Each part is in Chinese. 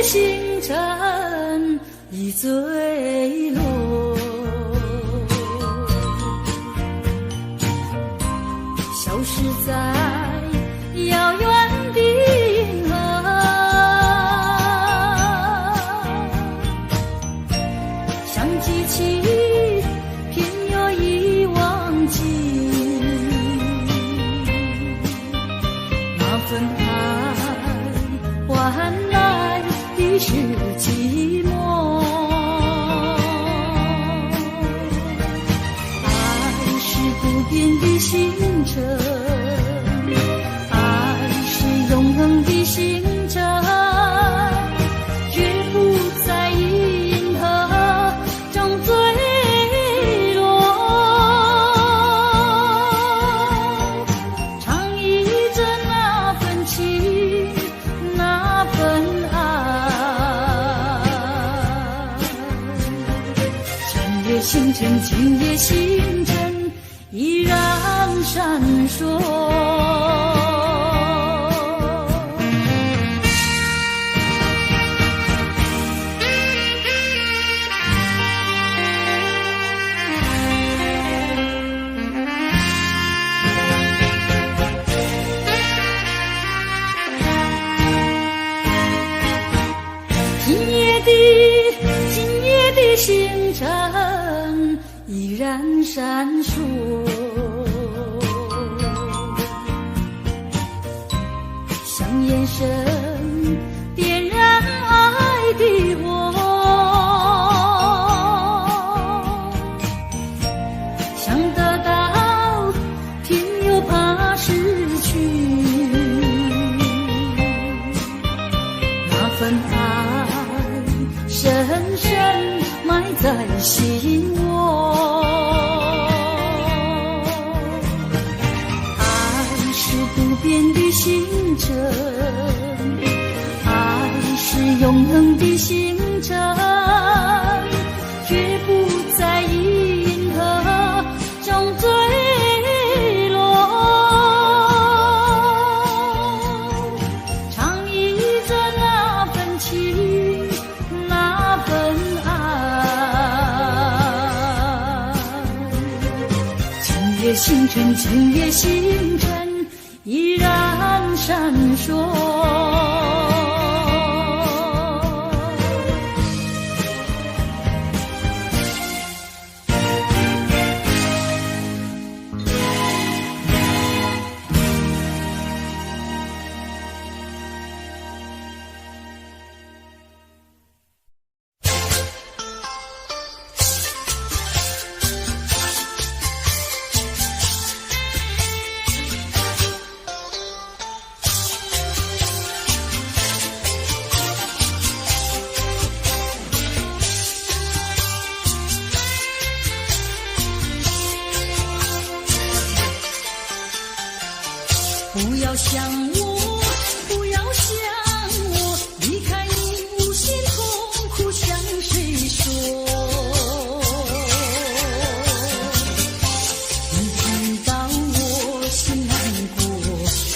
星辰已坠落，消失在遥远的银河，像机器偏又已忘记那份爱换来的是寂寞。爱是不变的星辰，爱是永恒的星辰，绝不在银河中坠落。唱忆着那份情，那份爱。今夜星辰，今夜星辰依然闪烁。今夜的星辰依然闪烁，像眼神点燃爱的火，想得到偏又怕失去，那份爱深深埋在心窝。爱是不变的星辰，爱是永恒的星辰，绝不在银河中坠落。唱忆着那份情，那份爱。今夜星辰，今夜星辰依然闪烁。不要想我，不要想我，离开你无限痛苦向谁说？你知道我心难过，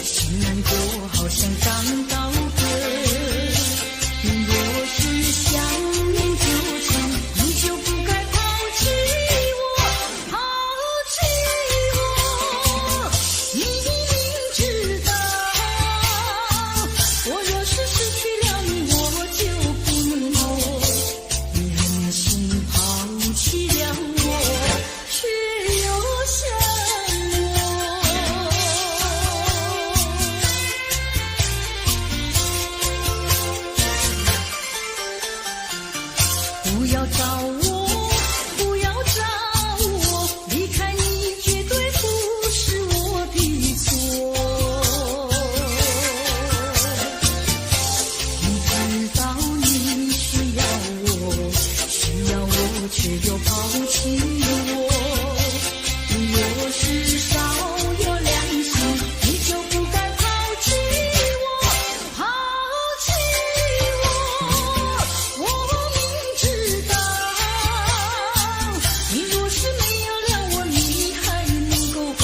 心难过好像长高个。你若是想念旧情，你就不该抛弃我，抛弃我。你知道，我若是失去了你，我就不能活。你狠心抛弃了我，却又想我。不要找我，不要找我，离开你绝对不是我的错。你知道你需要我，需要我却又抛弃我。你若是少有良心，你就不该抛弃我，抛弃我。我明知道，你若是没有了我，你还能够活。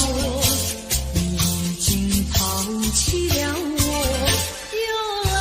你已经抛弃了我，又来。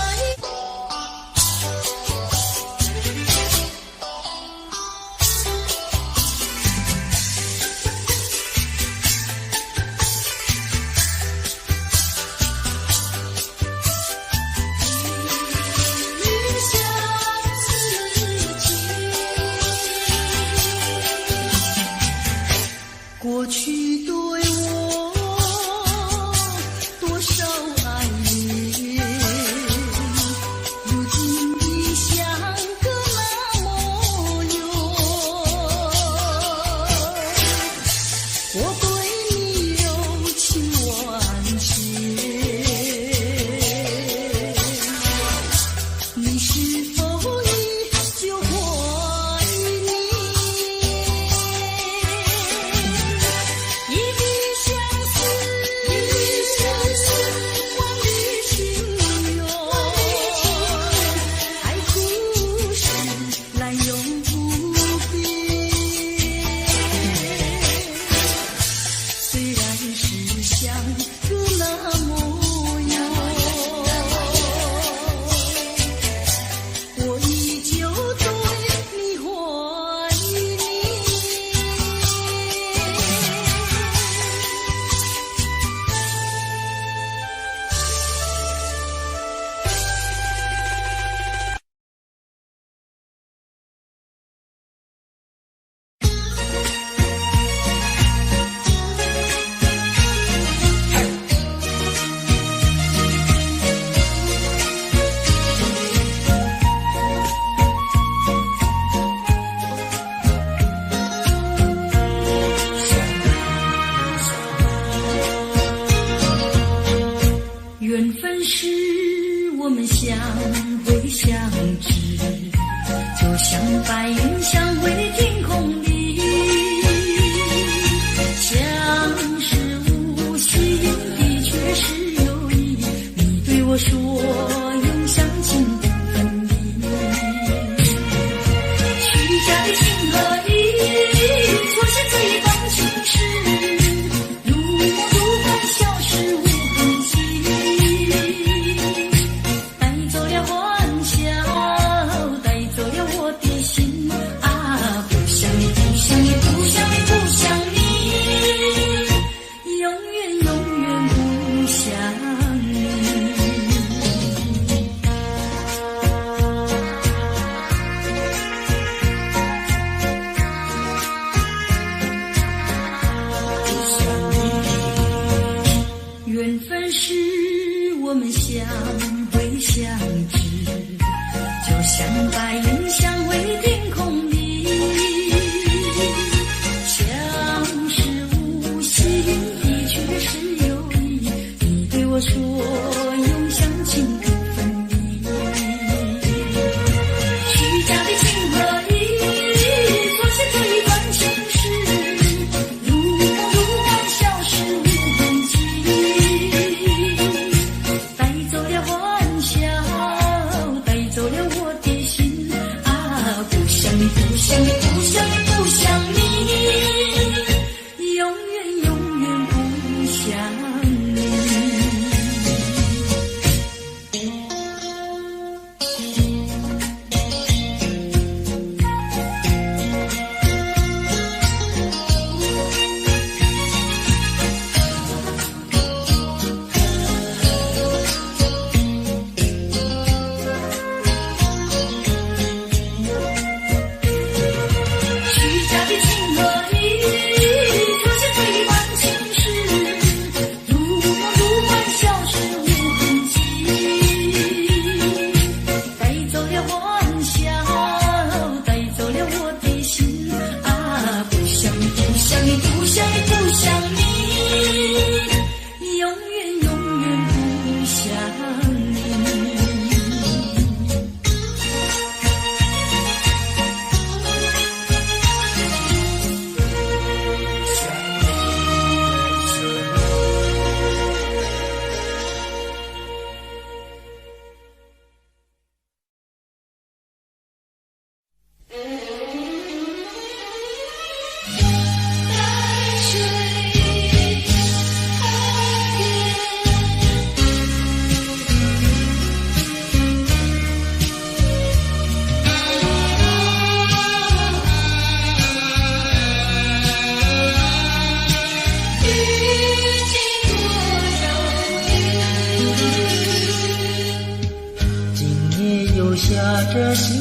着细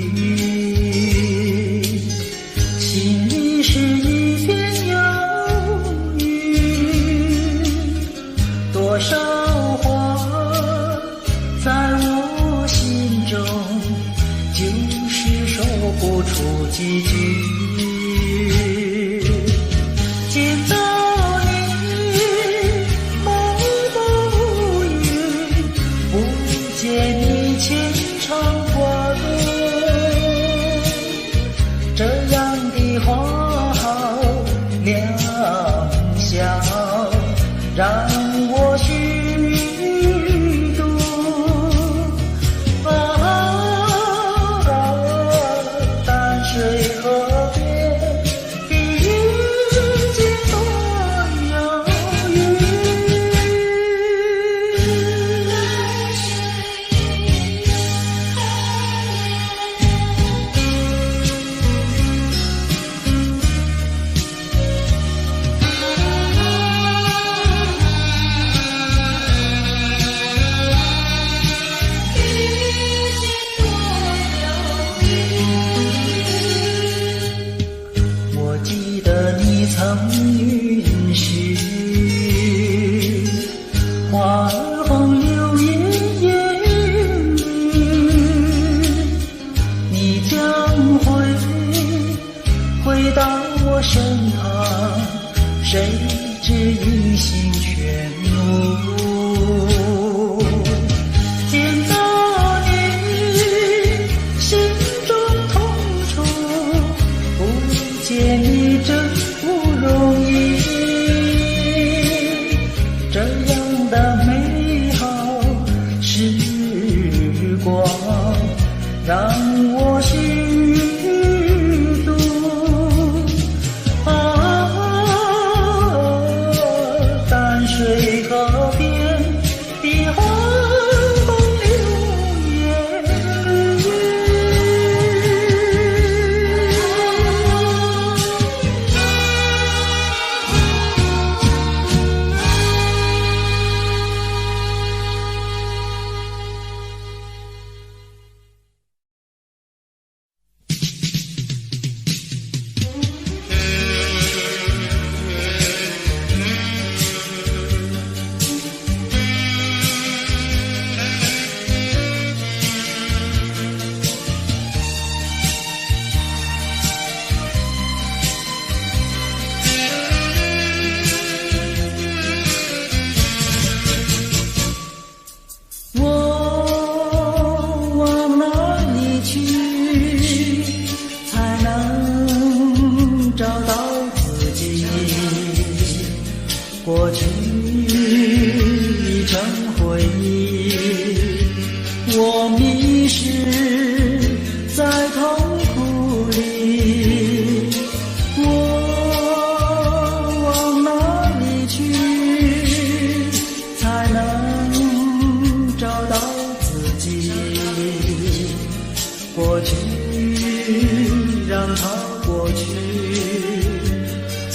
雨，心里是一片忧郁，多少话在我心中，就是说不出几句。见到你默默无语，不见你牵肠允许花儿红柳叶烟雨，你将回到我身旁，谁知音信全无。见到你心中痛楚，不见你真不容易，这样的美好时光让我心动啊，淡水河边的花红柳烟雨。过去已成回忆，我迷失在痛苦里，我往哪里去才能找到自己？过去让它过去，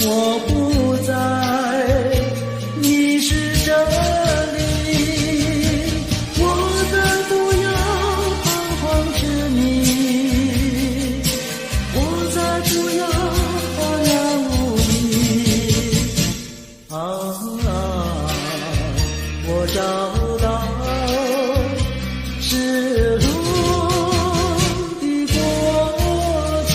我不再我找到失落的过去。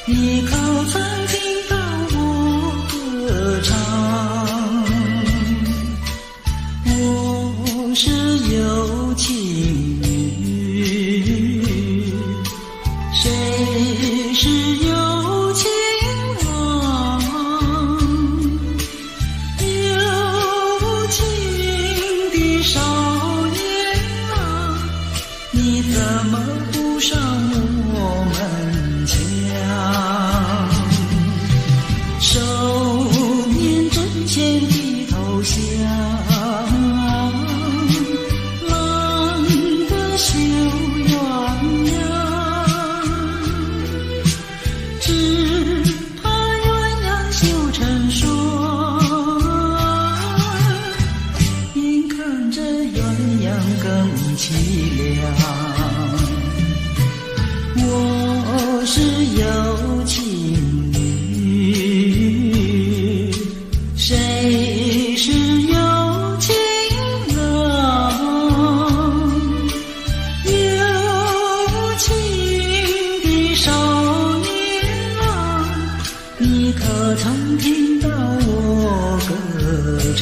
你可曾听到我歌唱？我是有情女，谁是有情郎？有情的少年啊，你怎么不上我们墙？手捻针线的头像，郎的绣鸳鸯，只怕鸳鸯绣成双，眼看着鸳鸯更凄凉。我是有情女，谁是有情郎？有情的少年郎，你可曾听到我歌唱？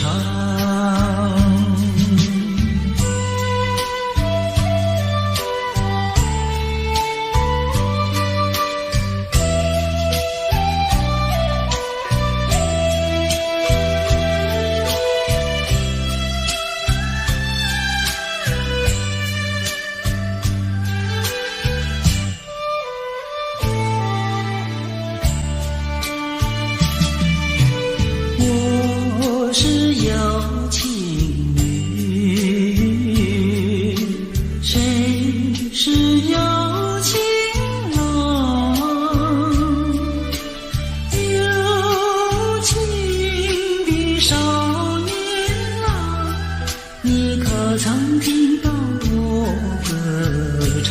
我是有情女，谁是有情郎？有情的少年郎，你可曾听到我歌唱？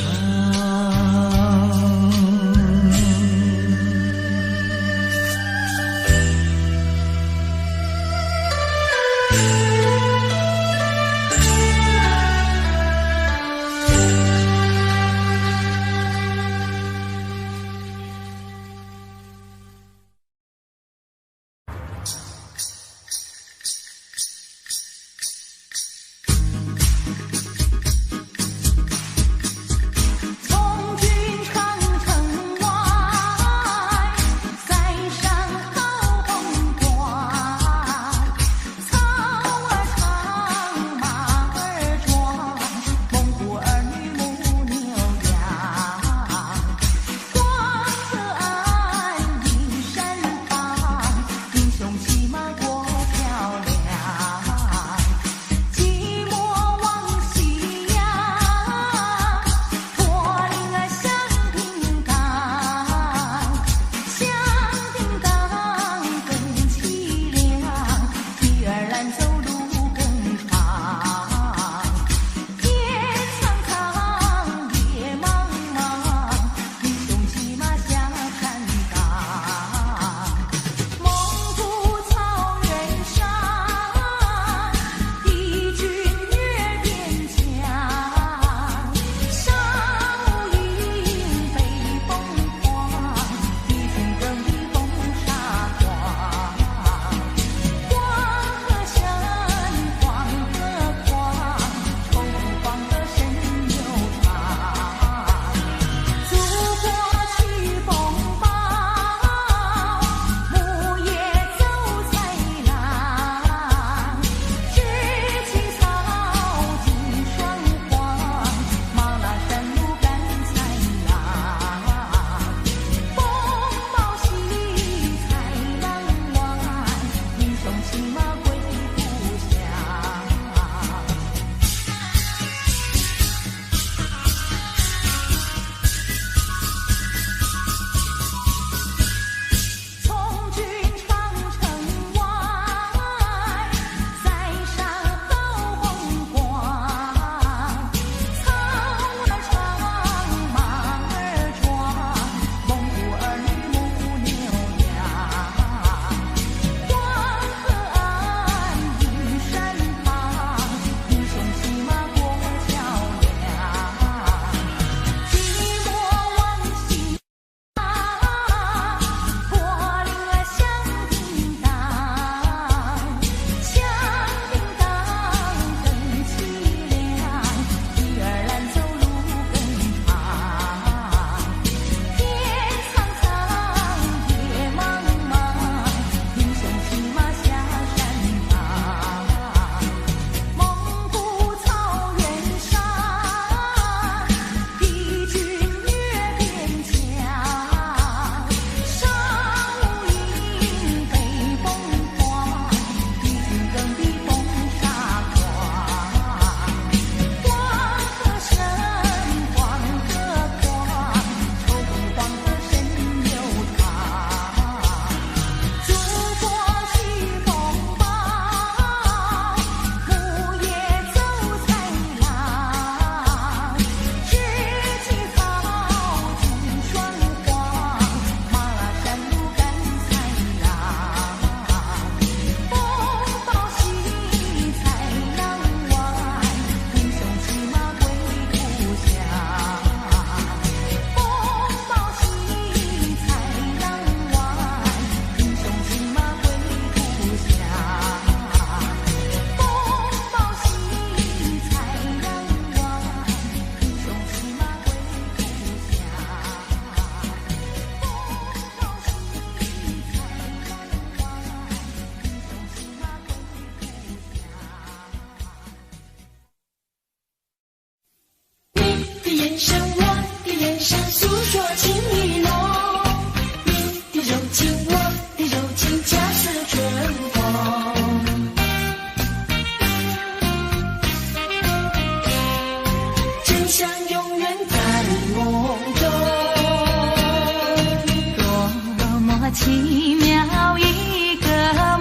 奇妙一个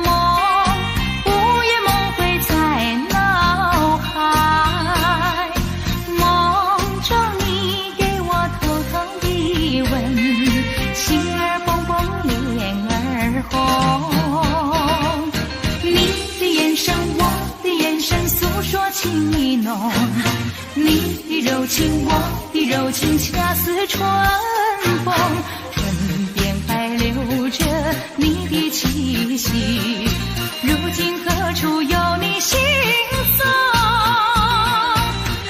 梦，午夜梦回在脑海，梦中你给我偷偷地问，心儿蹦蹦脸儿红，你的眼神我的眼神诉说情意浓，你的柔情我的柔情恰似春风，唇边还留着你的气息，如今何处有你行踪，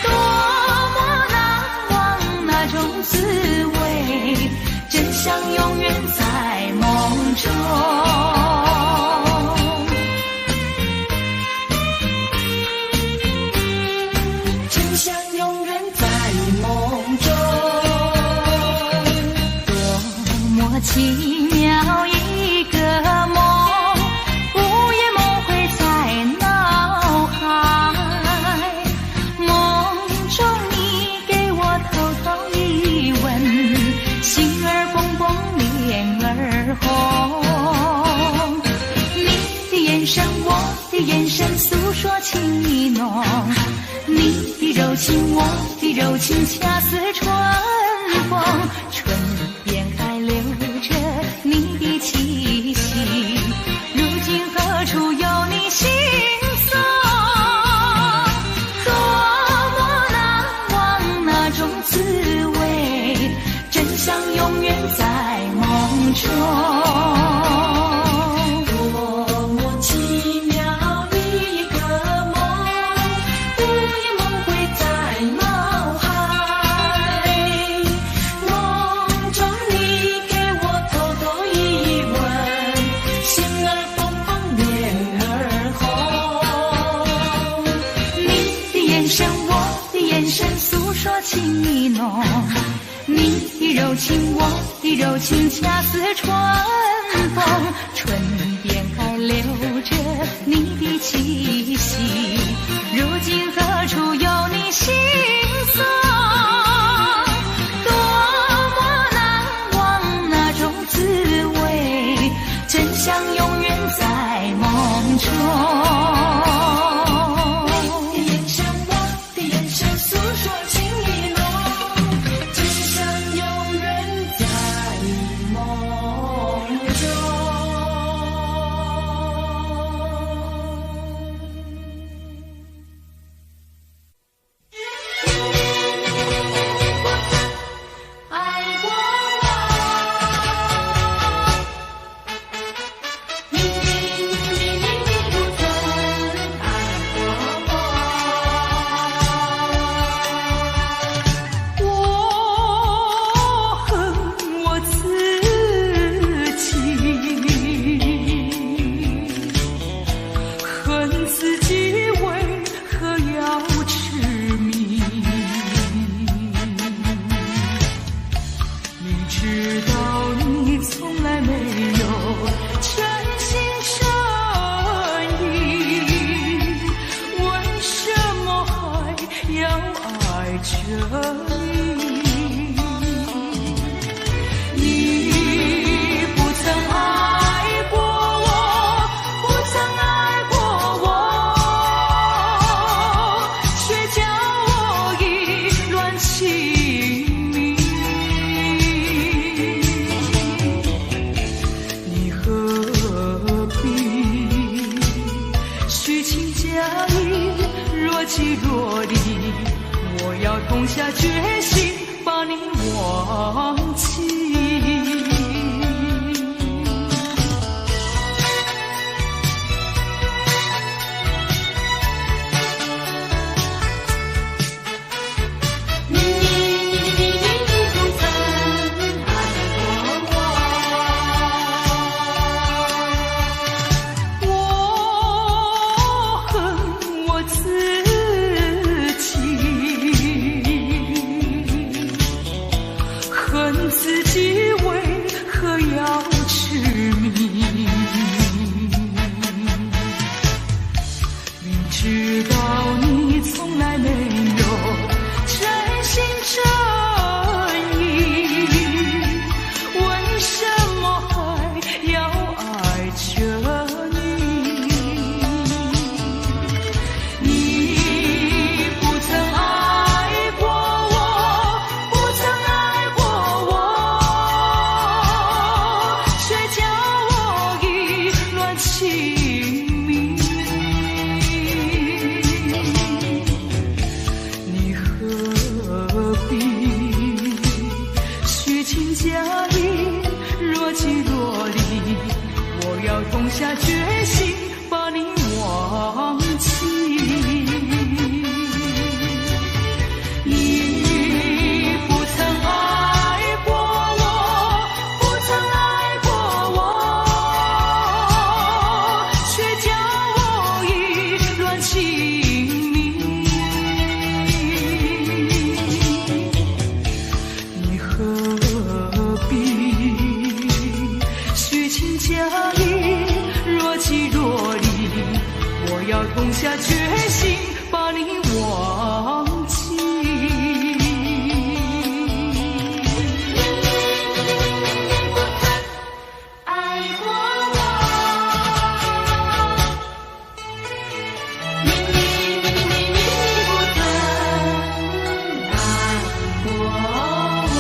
多么难忘那种滋味，真相永远在梦中，真相永远在梦中，多么奇妙一个梦，午夜梦回在脑海，梦中你给我偷偷一吻，心儿蹦蹦脸儿红，你的眼神我的眼神诉说情意浓，你的柔情我的柔情恰似春风，唇边还留着你的气息，如今何处有你行踪，多么难忘那种滋味，真相永远在梦中，多么奇妙一个梦，午夜梦回在脑海，梦中你给我偷偷一吻，心儿蹦蹦脸儿红，你的眼神我的眼神诉说情意浓，你的柔情我的柔情恰似春风，唇边还留着你的气息，如今何处有你行踪，多么难忘那种滋味，真相永远在梦中，你的眼神我的眼神诉说情意浓，真相永远在梦中。爱过我，你不曾爱过我，我恨我自己，恨自己为何要痴迷，明知道你从来没有真心真意，为什么还要爱着你？你不曾爱过我，不曾爱过我，却叫我意乱情迷。你何必虚情假意，若即若离？我要痛下决心把你忘记。你不曾爱过我，我恨我自己，恨自下决心把你忘记。你不曾爱过我，不曾爱过我，却叫我意乱情迷。你何必虚情假意，若即若离？我要痛下决心把你忘记。爱过我，你不曾爱过我。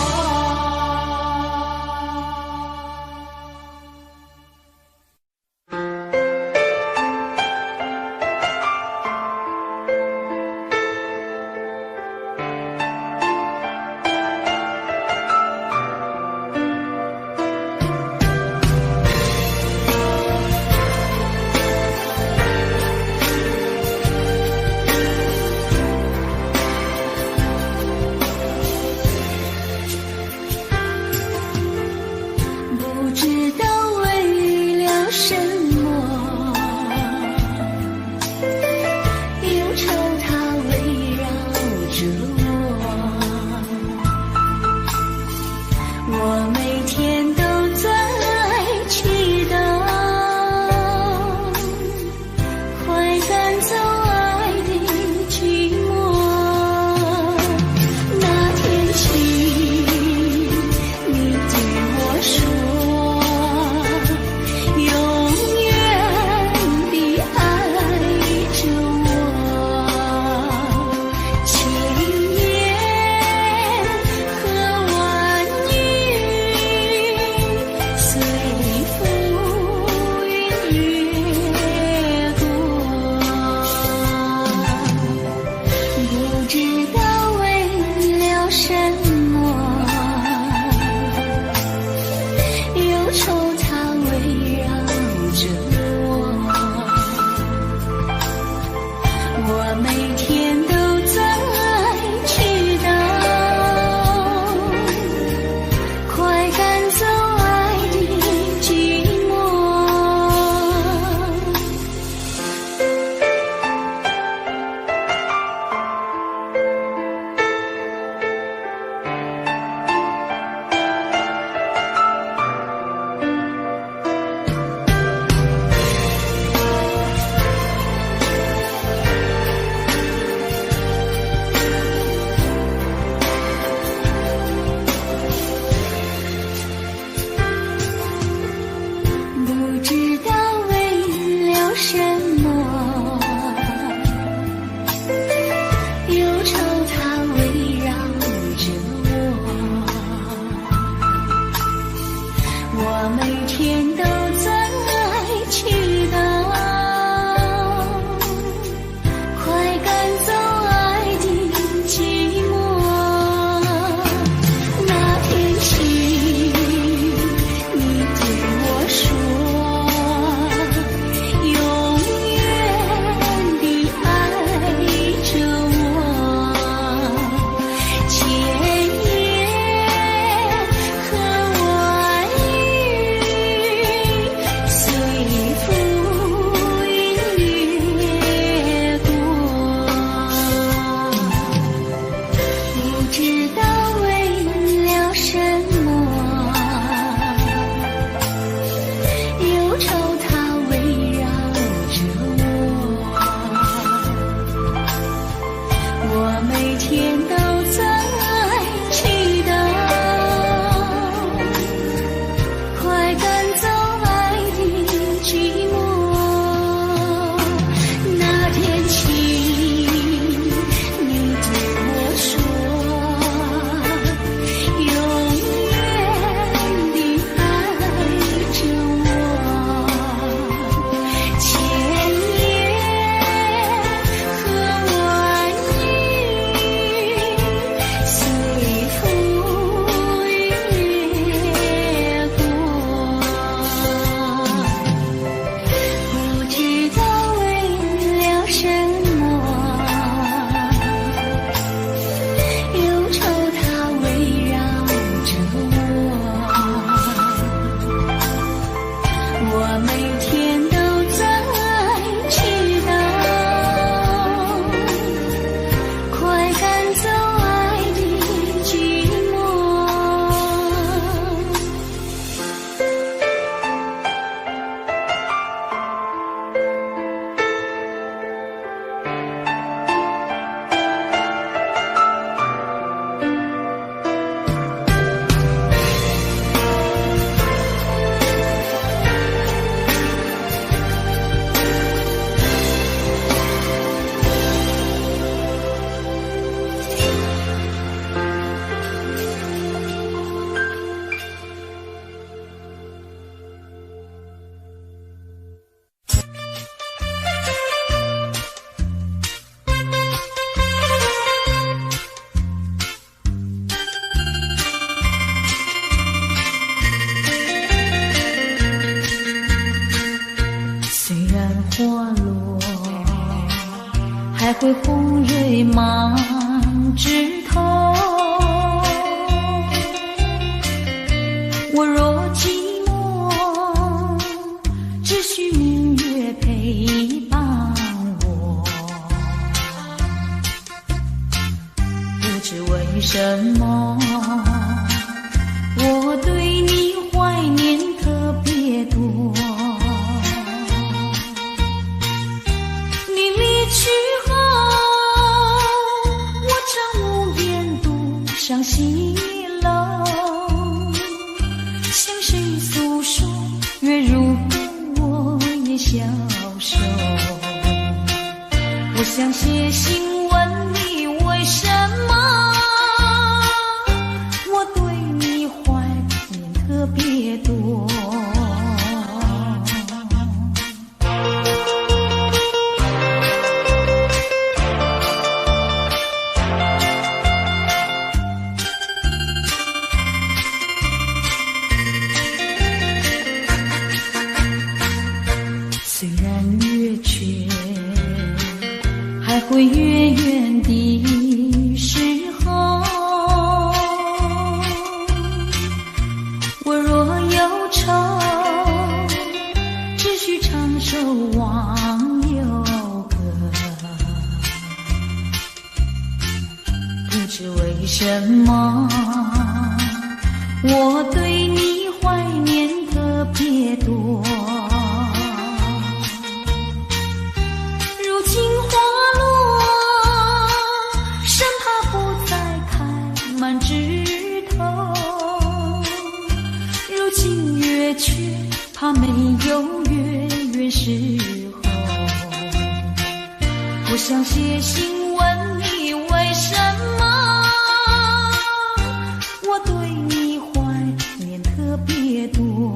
不知道为了什么，忧愁它围绕着我，我每天都在祈祷，快赶走爱的寂寞。那天起，你对我说，永远地爱着我，千言和万语随浮云掠过，不知道为了什么，忧愁它围绕着我每天都在祈祷，快赶走爱的寂寞。不知道为了什么，忧愁它围绕着我每天都在祈祷，快赶走爱的寂寞。那天起，你对我说，永远地爱着我，千言和万语我每天都在祈祷，快赶走爱的寂寞。虽然花落，还会红蕊满枝头。我若寂寞，只需明月陪伴我。不知为什么，我对你怀念特别多。伤心了，向谁诉说？月如歌，我也消瘦。我想写信问你，为什么我对你怀念特别多？虽然月缺，还会远远的时候，我若忧愁，只需唱首忘忧歌。不知为什么，我对你怀念特别多。却怕没有月圆时候，我想写信问你，为什么我对你怀念特别多？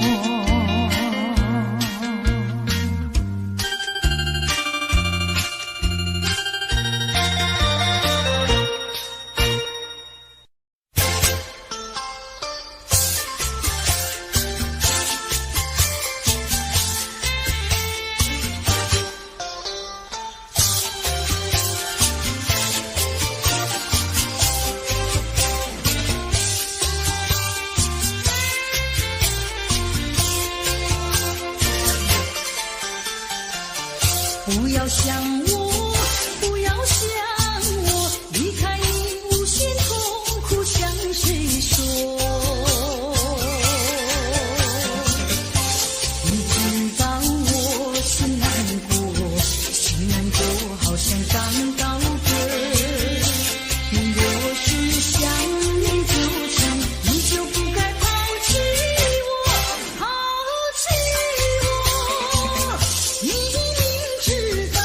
不要想我，不要想我，离开你无限痛苦向谁说？你知道我心难过，心难过好像刚告别。你若是想念就成，你就不该抛弃我，抛弃我。你明知道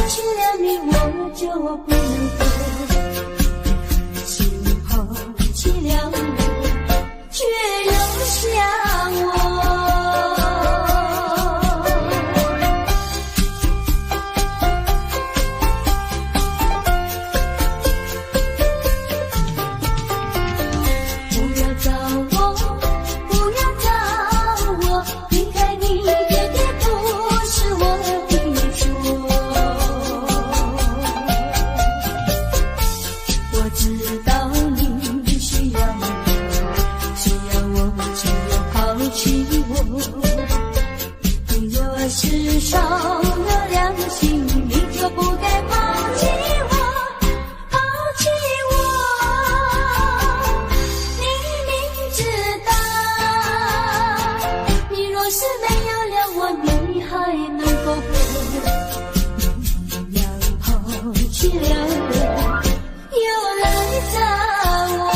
弃了你，我就不能够。心抛弃了我，却又想我。不要找我，不要找我，离开你绝对不是我的错。我知道你需要我，需要我就要抛弃我。你若是伤了良心，你就不该抛弃我，抛弃我。你明知道，你若是没有了我，你还能够活？你要抛弃了我，又来找我。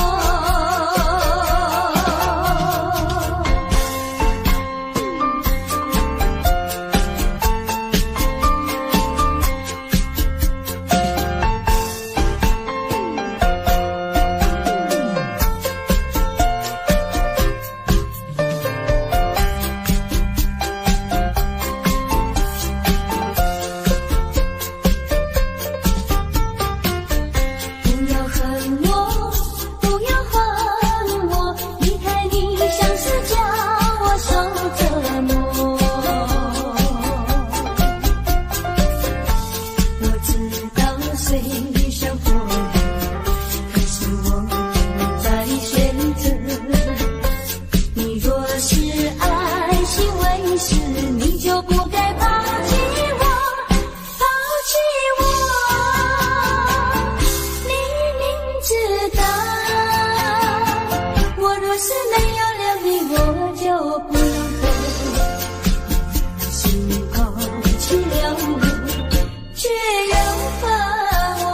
不要恨我，不要恨我，离开你像是叫我受折磨。我知道随生活，可是我不再选择。你若是爱惜为师，你就不该抛弃我，抛弃我。你明知道，我若是没有了你，我就不能活。心抛弃了我，却又恨我。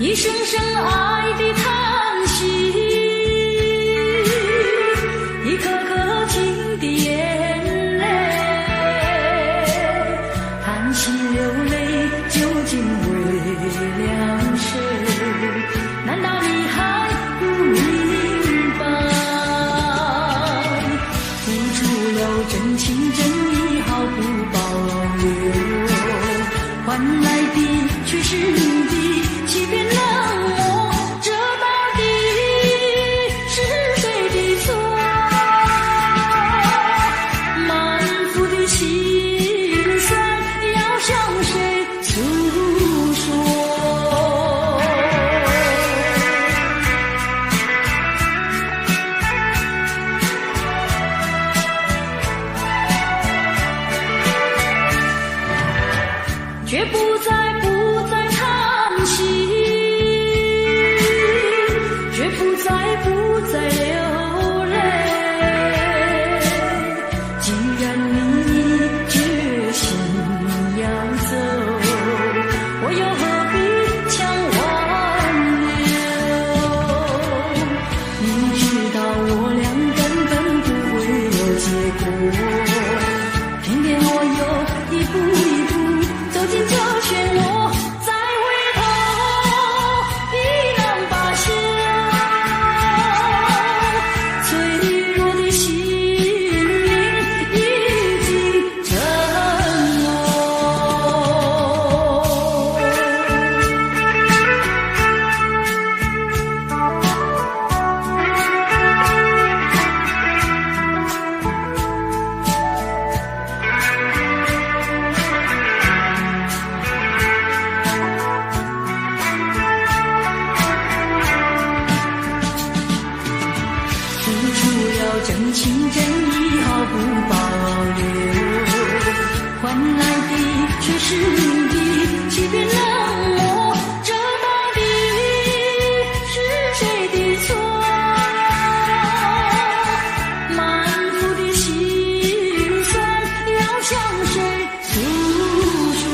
一声声爱的叹息，一颗颗情的眼泪，叹息流泪究竟为了谁？难道你还不明白？付出了真情真意毫不保留，换来的却是你的欺骗冷漠，这到底是谁的错？满腹的心酸要向谁诉说？却不再叹息。情真意毫不保留，换来的却是你的欺骗冷漠，这到底是谁的错？满腹的心酸要向谁诉说？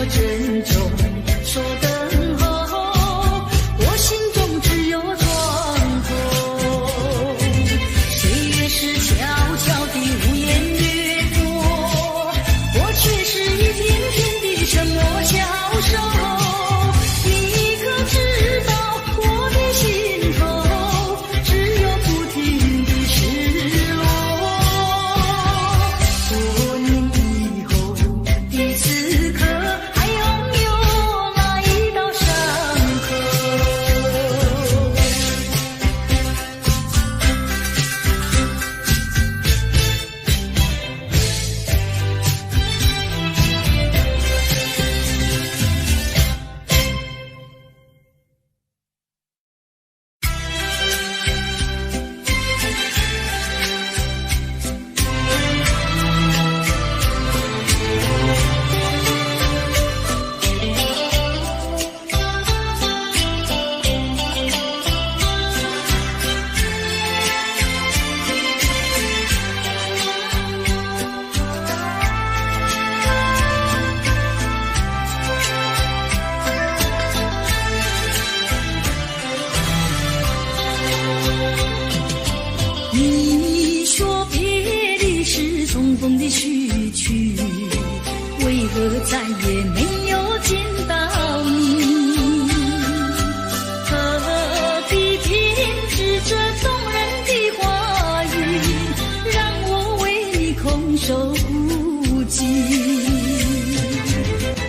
珍重，说等候，我心中只有惶恐。岁月是悄悄地无言掠过，我却是一天天的沉默消瘦。你可知道我的心头只有不停的失落？多年以后的此刻，还拥有那一道伤口。你说别离是重逢的序曲，为何再也没有见到你？何必偏执这动人的话语，让我为你空守孤寂？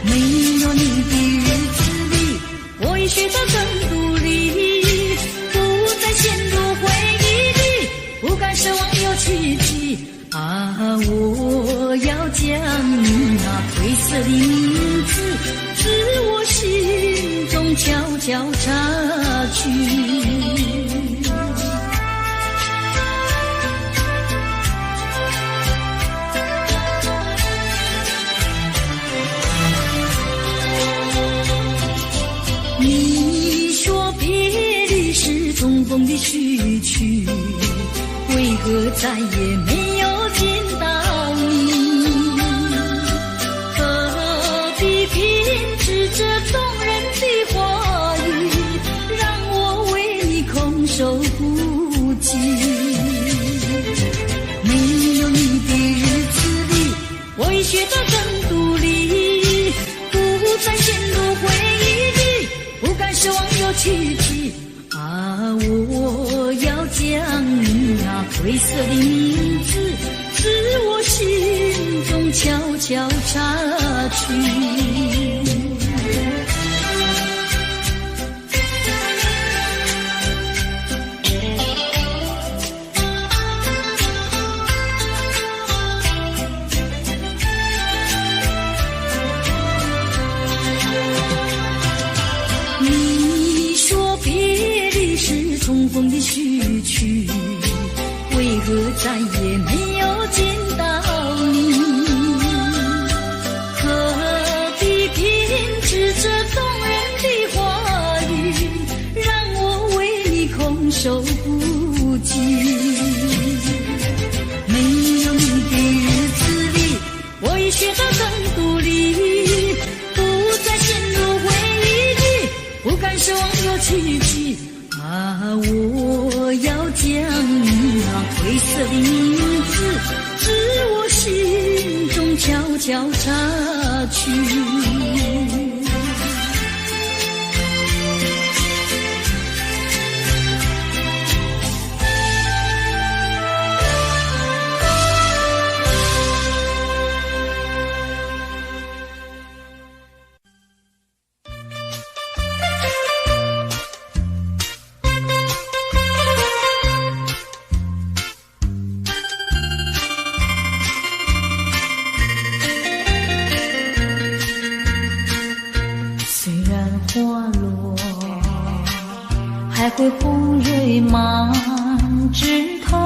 没有你的日子里，我已学到更独立，不再陷入回忆里，不敢奢望有奇迹啊！我要将你那褪色的名字，自我心中悄悄擦去。你说别离是重逢的序曲，为何再也没有见到你？何必偏执这动人的话语，让我为你空守孤寂？没有你的日子里，我已学到更独立，不再陷入回忆里，不敢奢望有奇迹啊！我要将你那褪色的名字，自我心中悄悄擦去。你说别离是重逢的序曲，为何再也没有见到你？何必偏执这动人的话语，让我为你空守孤寂？没有你的日子里，我已学到更独立，不再陷入回忆里，不敢奢望有奇迹啊！我要将你那褪色的名字，自我心中悄悄擦去。还会红蕊满枝头。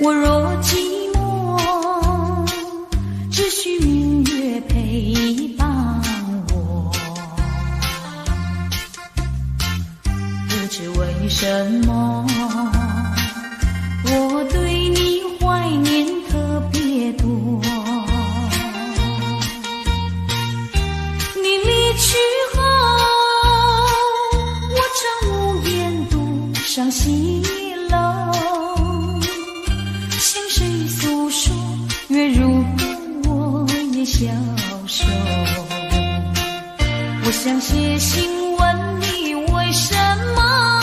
我若寂寞，只需明月陪伴我。不知为什么，我对你怀念特别多。消瘦。我想写信问你，为什么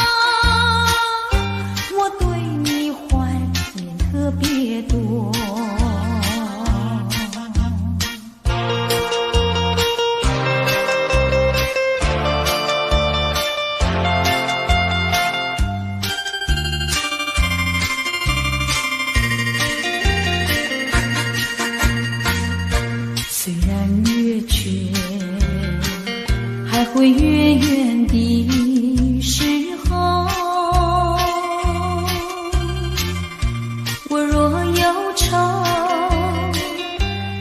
我对你怀念特别多。虽然月缺，还会月圆的时候，我若有愁，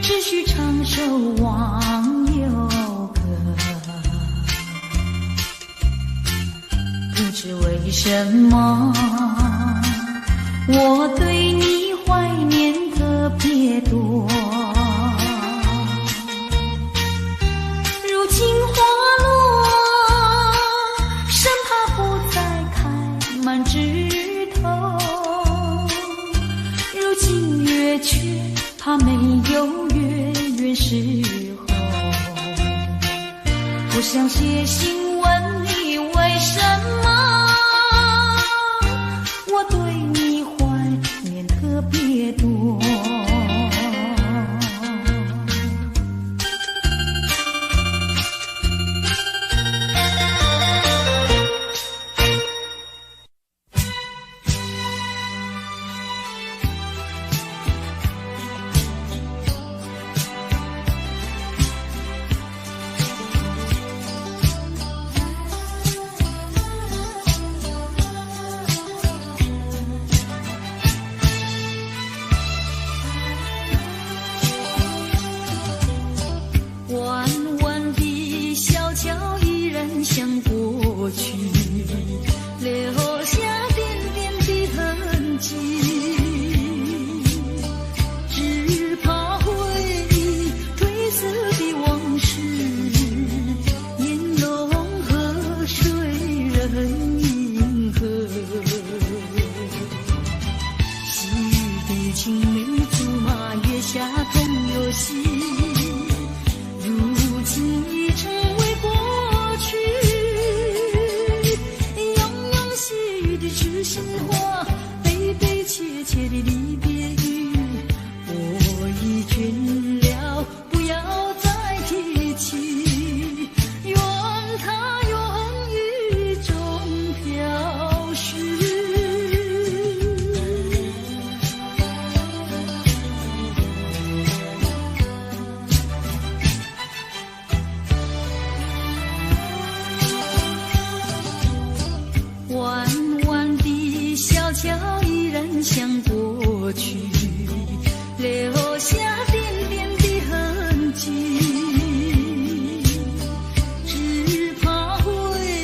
只需唱首忘忧歌。不知为什么，我对你怀念特别多。如今花落，生怕不再开满枝头。如今月缺，怕没有月圆时候。我想写信问你，为什么我对你怀念特别多。弯弯的小桥依然像过去，留下点点的痕迹。只怕回忆褪色的往事，烟笼河水人银河。细雨的青梅竹马，月下同游戏。如今已成为过去，庸庸细语的痴心话，悲悲切切的离别语，我已倦了，不要再提起，愿它永雨中飘逝。弯弯的小桥依然像过去，留下点点的痕迹。只怕回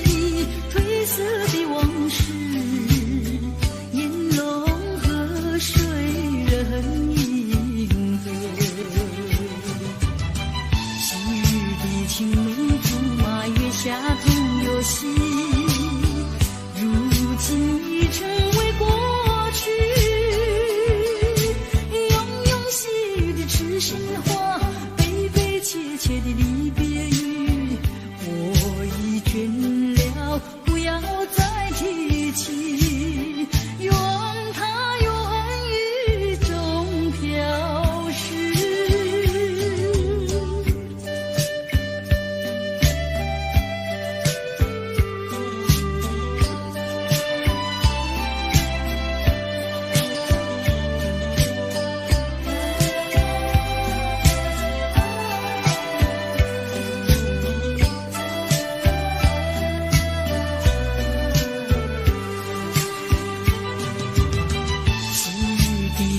忆褪色的往事，烟笼河水人银河。细雨的青梅竹马，月下同游戏。如今已成为过去，庸庸细语的痴心话，悲悲切切的离别语，我已倦了，不要再提起，愿它永雨中飘逝。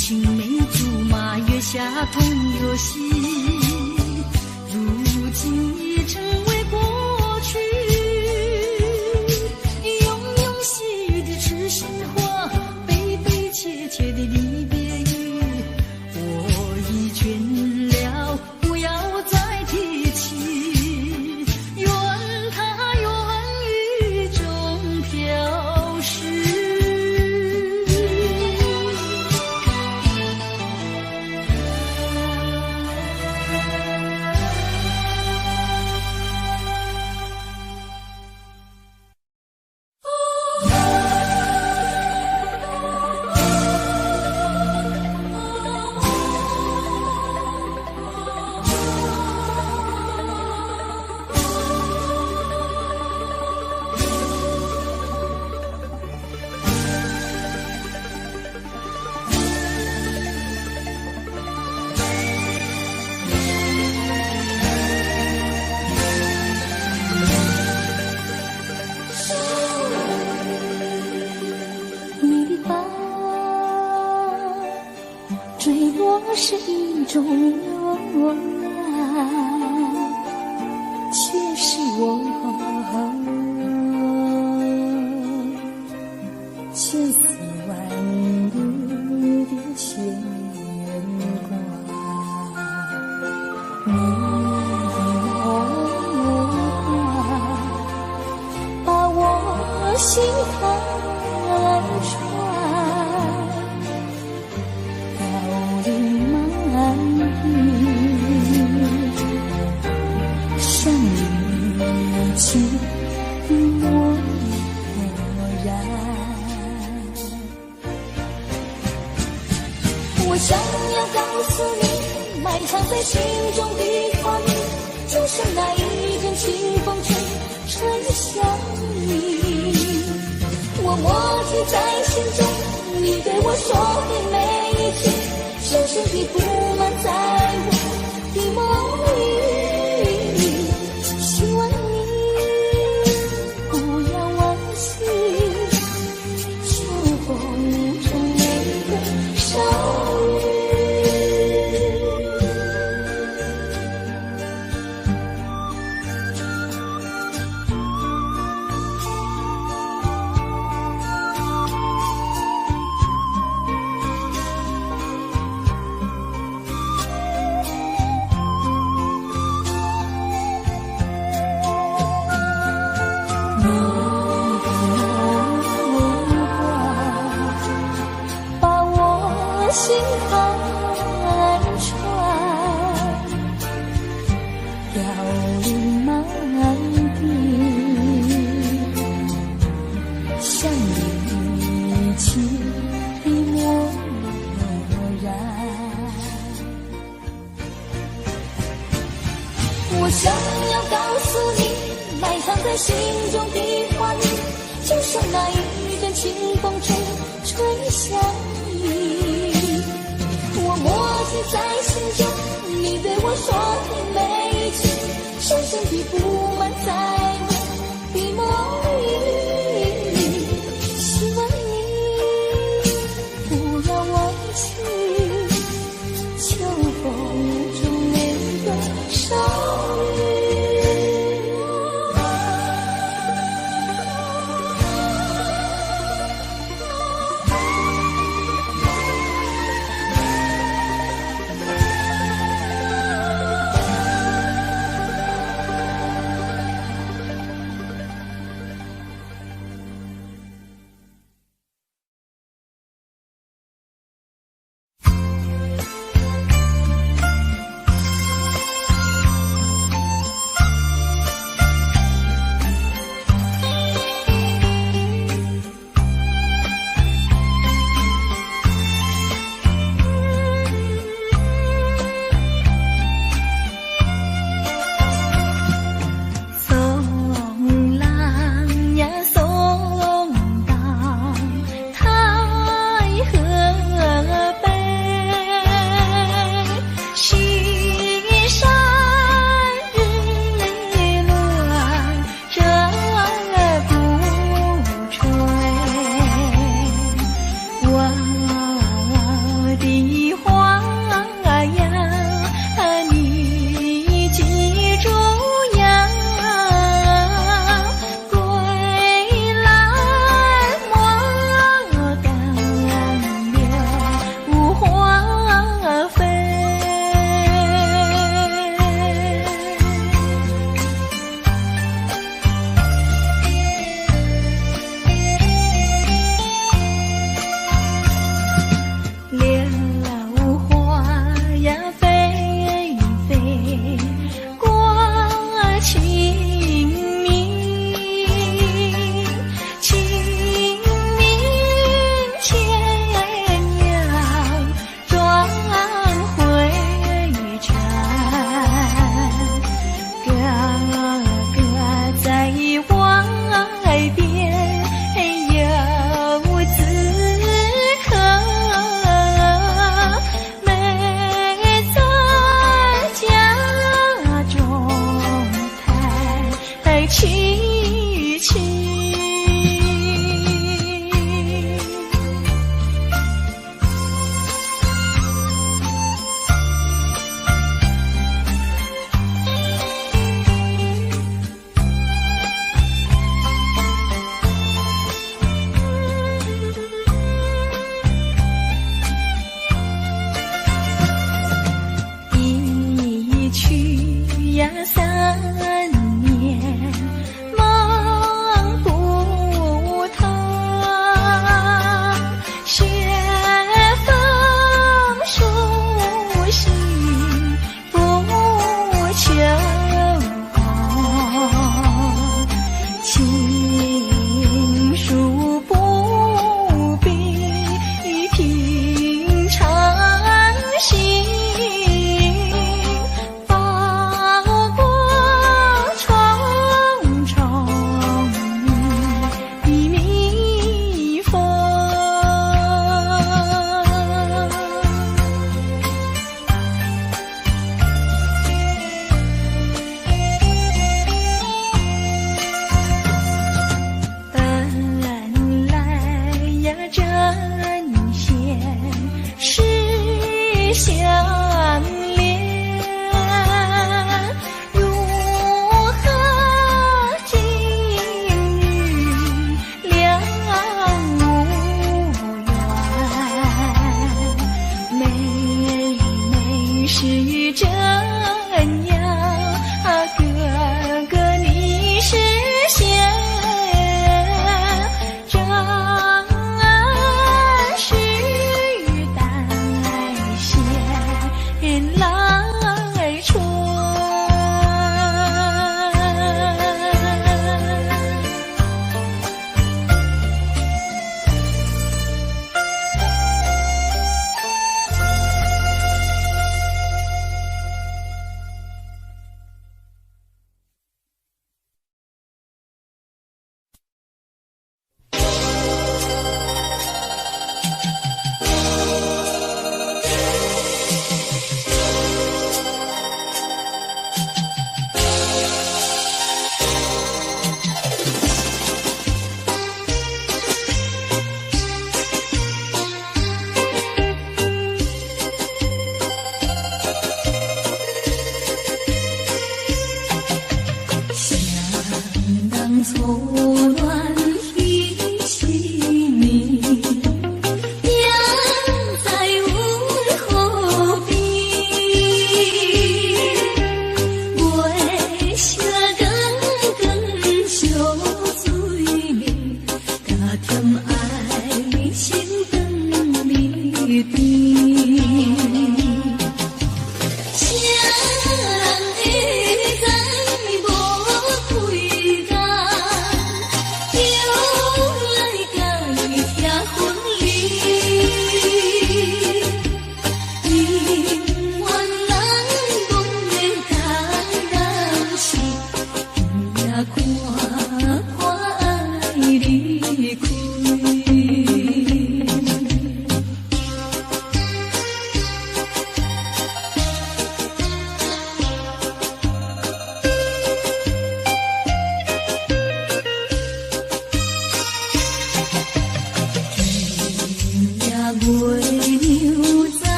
青梅竹马，月下同游戏。如今已成为过去，庸庸细语的痴心话，悲悲切切的离别语，我已倦了，不要再提起，愿它永雨中飘逝。永远却是我千丝万缕的牵挂。你的梦话把我心坎穿，飘零满地，像你情的漠然。我想要告诉你，埋藏在心中的话语，就像那一阵清风吹向你。我默记在心中，你对我说的每一句，深深地布满在我的梦里。希望你不要忘记，秋风中那个少女。心坎穿，飘零满地，像你情的漠然。我想要告诉你，埋藏在心中的话语，就像那一阵清风吹向你。我默记在心中，你对我说的每一句，深深地布满在我的梦里。希望你不要忘记，秋风中那个少女。呀3年忙不透，雪风书信不求，情书不比平常心，报国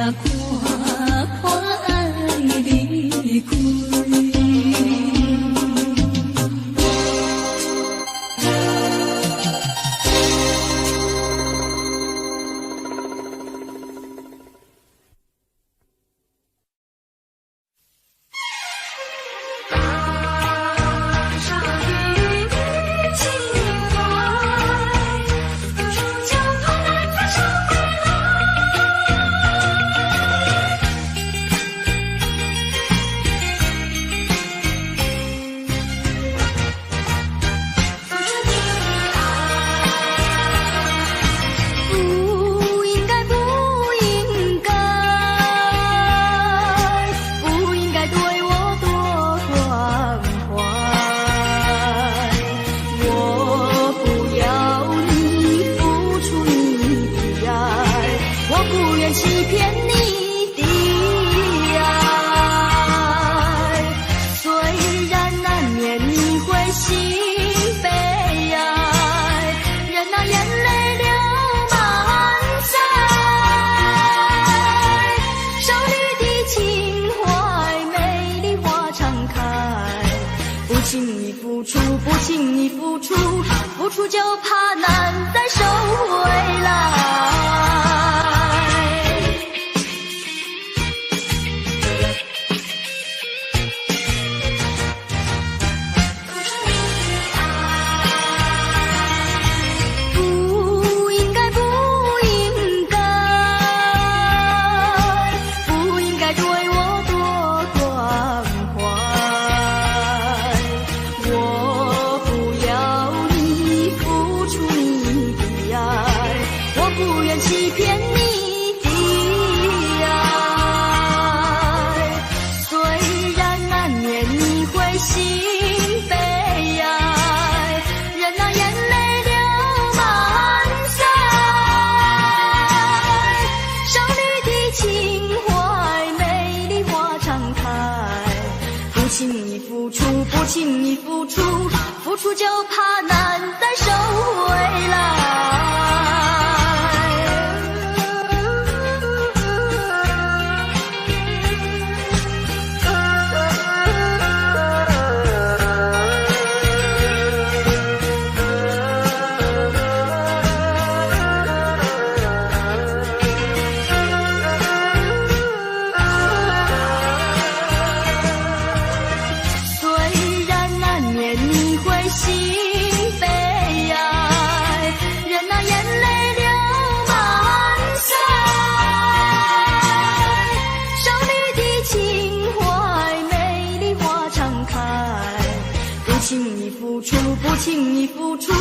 看看爱离开。付出就怕难再收回来。不应该，不应该，不应该对我多关怀。我不要你付出你的爱，我不愿欺骗你的爱。虽然难免你会心悲哀，任那眼泪流满腮。少女的情怀，美丽花常开。不轻易付出，不轻易付出，付出就怕难再收回来。虽然难免你会心悲哀，任那眼泪流满腮。少女的情怀，美丽花常开。不轻易付出，不轻易付出，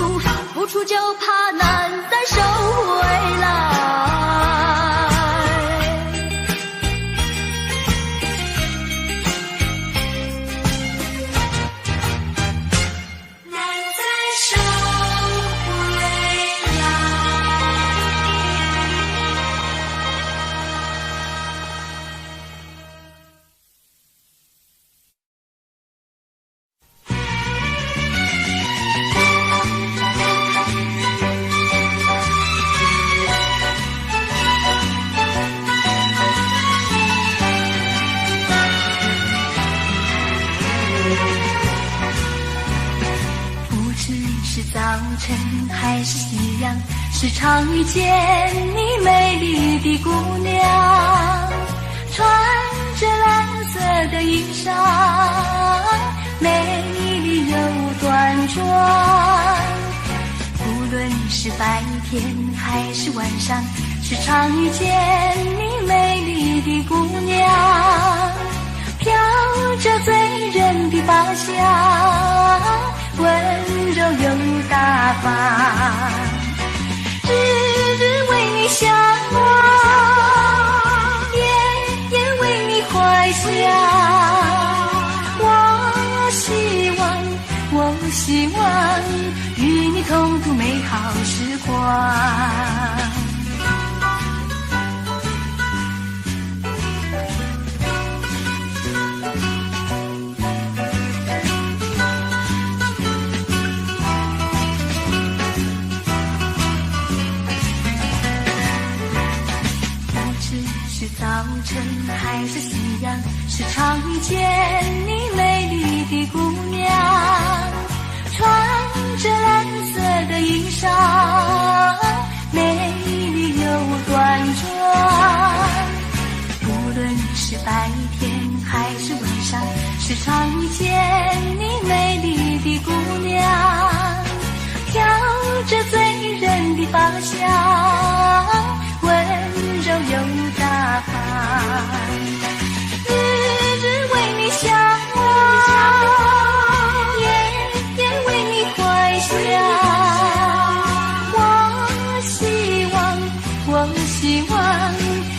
付出就怕难再收回来。难再收回来。不知是早晨还是夕阳，时常遇见你美丽的姑娘，穿着蓝色的衣裳，美丽又端庄。无论是白天还是晚上，时常遇见你美丽的姑娘，飘着醉人的发香，温柔又大方，日日为你向往，夜夜为你怀想。我希望与你同度美好时光。是早晨还是夕阳，是常遇见你美丽的姑娘，穿着蓝色的衣裳，美丽又端庄。无论是白天还是晚上，时常遇见你美丽的姑娘，飘着醉人的发香，温柔又大方。日日为你向往，夜夜为你怀想。我希望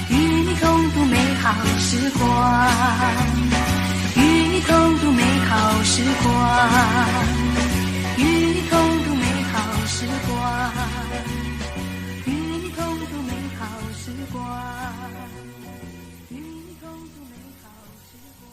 与你共度美好时光，与你共度美好时光，与你共度美好时光，与你共度美好时光，与你共度美好时光。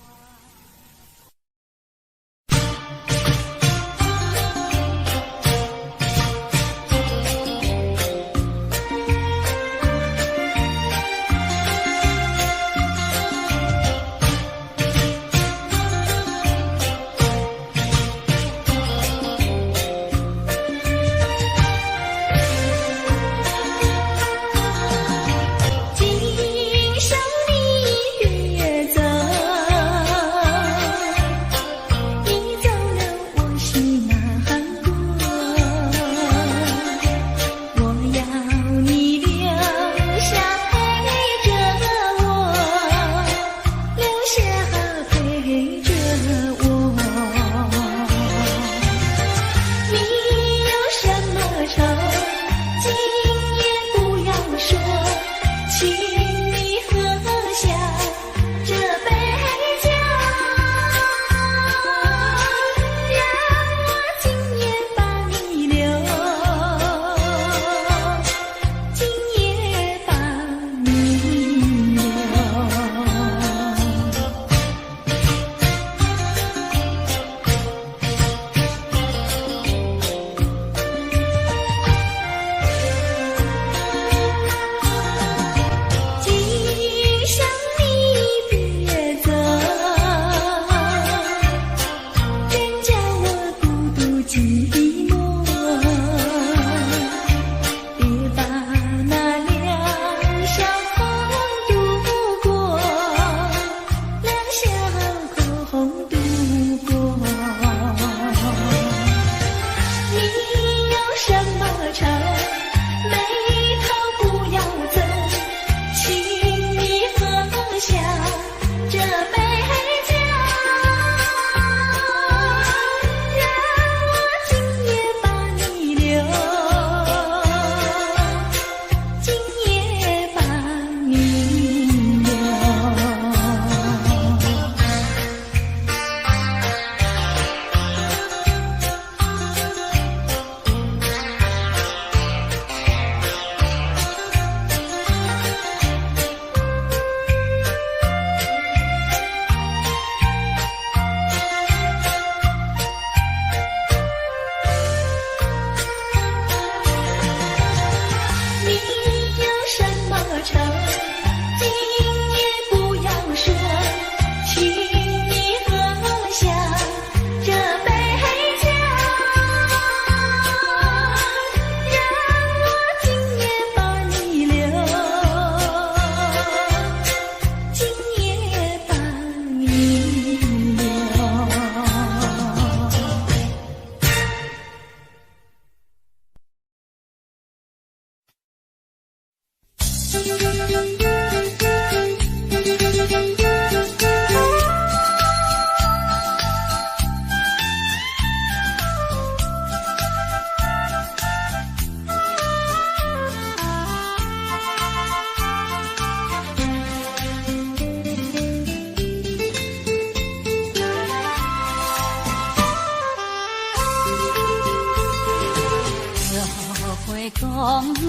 讲不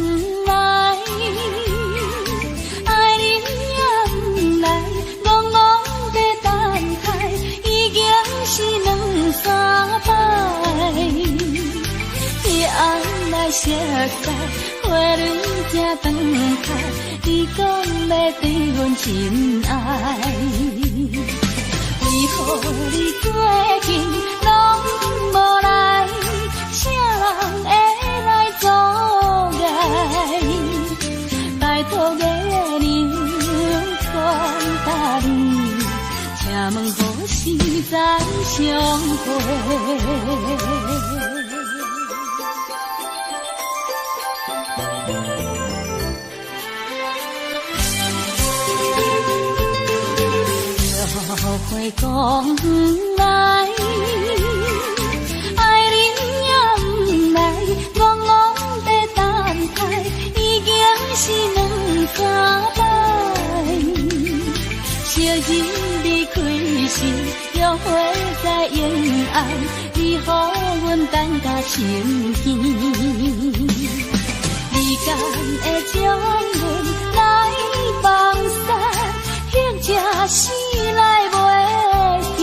来，爱你也不来，戆戆在等待，已经是两三摆。夜暗来色彩，花蕊正断开，你讲要对阮真爱，为何你最近拢无来？啥人会来阻碍？拜托月亮传达你，请问何时再相会？会讲来，爱你也不来，戆戆在等待，已经是两三摆。昔日离开时，约会在沿岸，你予阮等甲心甜。你敢会将阮来放散？或者是来袂去，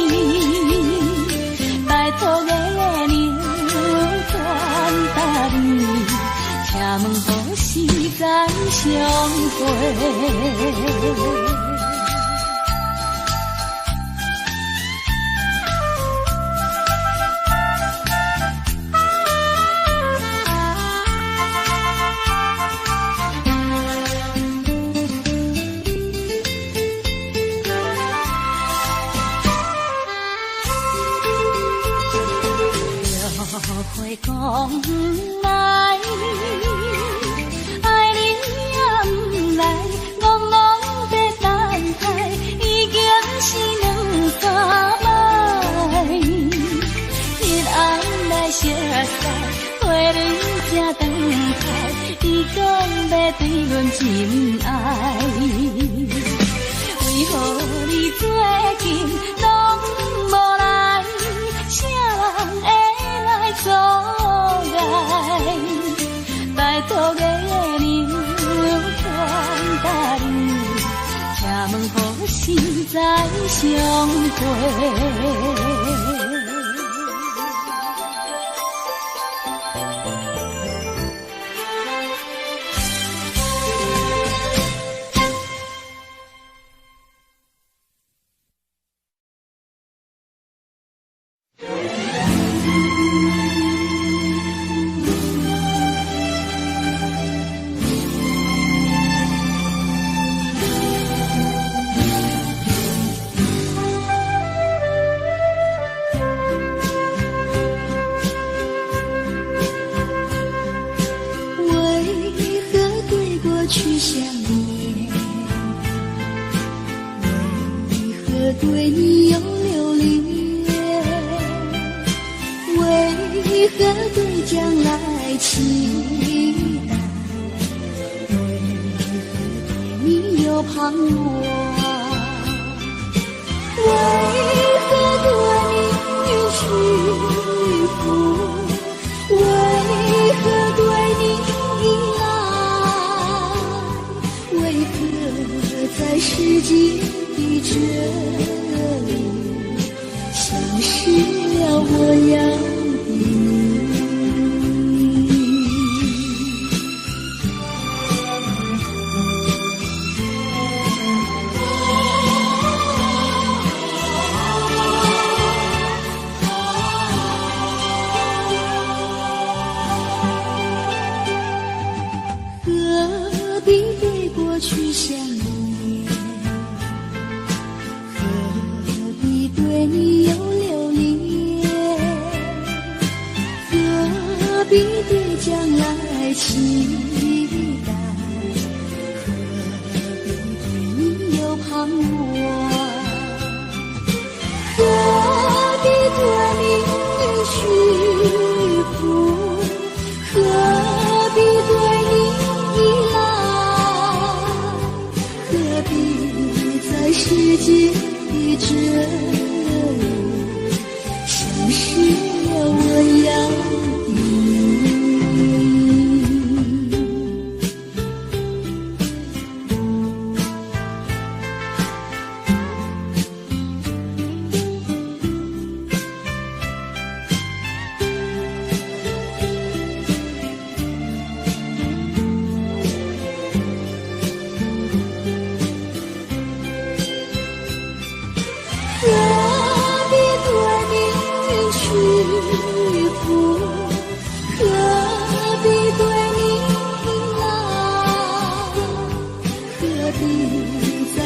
拜托月亮传达你，请问何时再相会？会讲来，爱你也不来，戆戆在等待，已经是两三摆。彼暗来熟悉，花蕊正长开，你讲要对阮真爱，为何你最近拢无来？啥人会阻碍？拜托月亮传达你，请问何时再相会？对你有留恋，为何对将来期待？为何对你有盼望？为何对你屈服？为何对你依赖？为何在世界的这里消失了我要的你？何必对过去想念？何必对你有留恋？何必对将来期待？何必对你有盼望？何必对你屈服？何必对你依赖？何必在世界的这里消失了我要的你？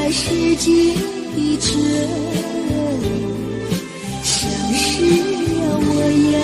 在世界的这里，像是了我要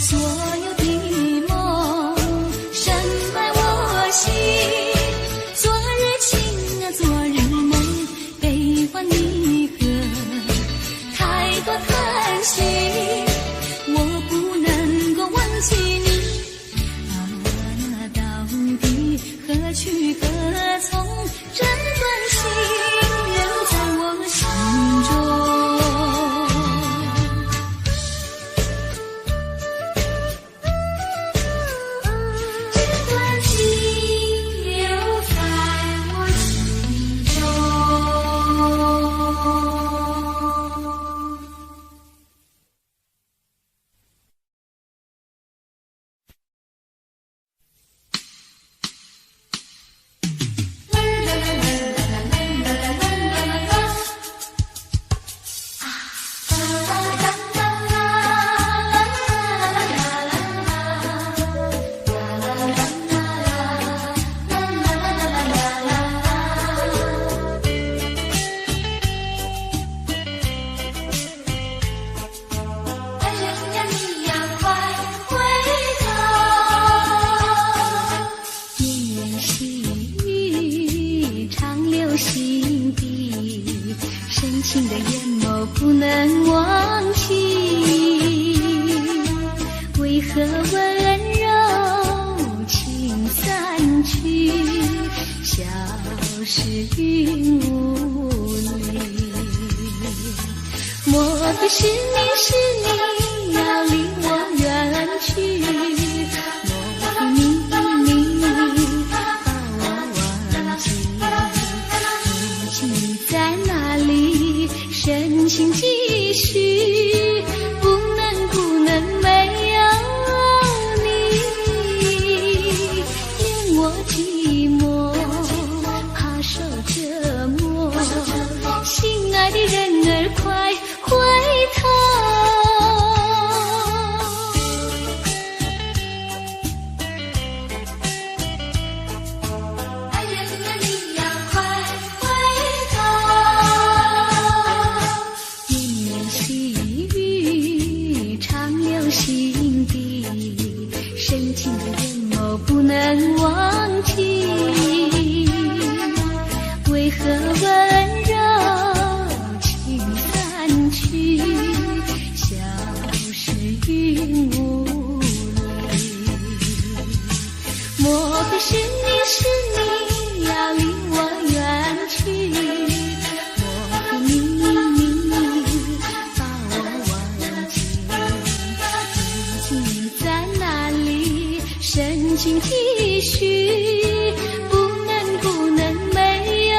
所有的梦心底，深情的眼眸不能忘记。为何温柔情散去，消失云雾里？莫非是你要离我远去？莫非你把我忘记？如今你在哪里？深情继续，不能没有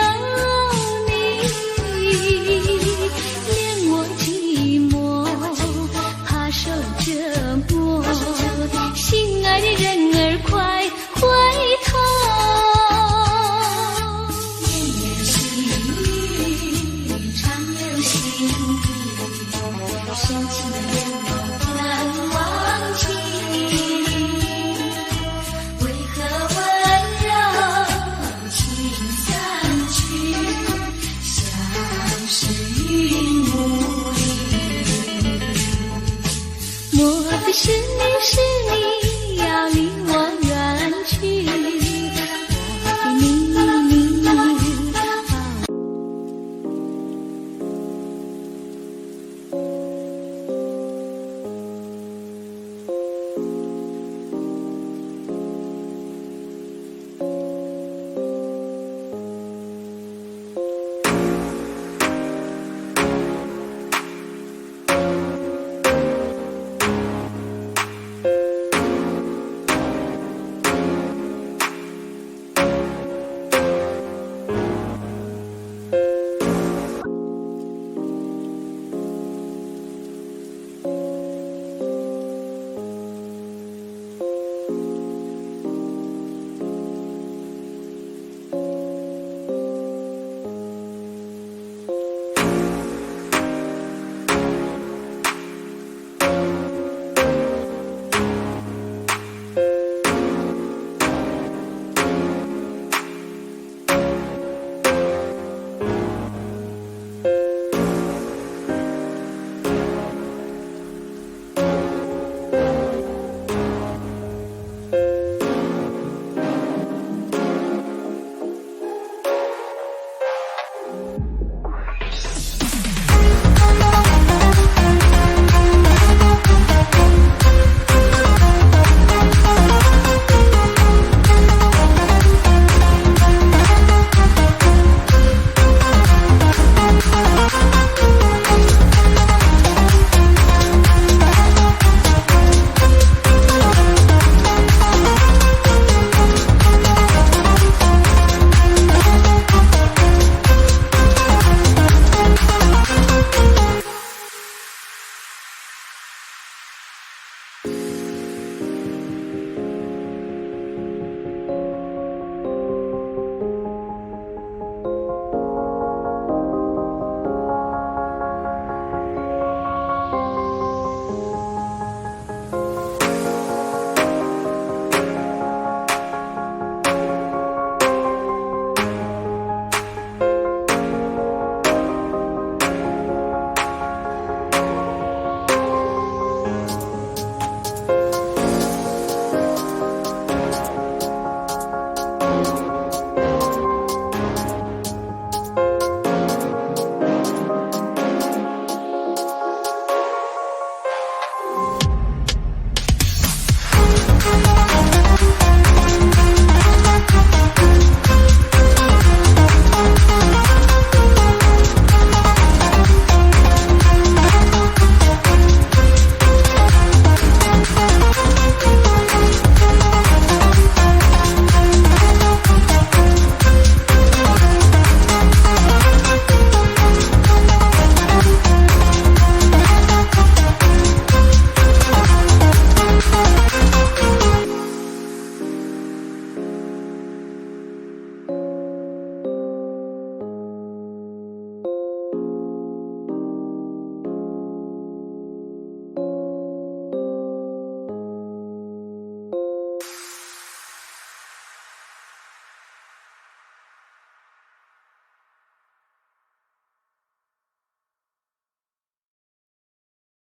你，连我寂寞怕受折磨。心爱的人儿快回头，年年细雨长留心底，深情的眼眸不能忘记。为何温柔情散去，消失云雾里？莫非是你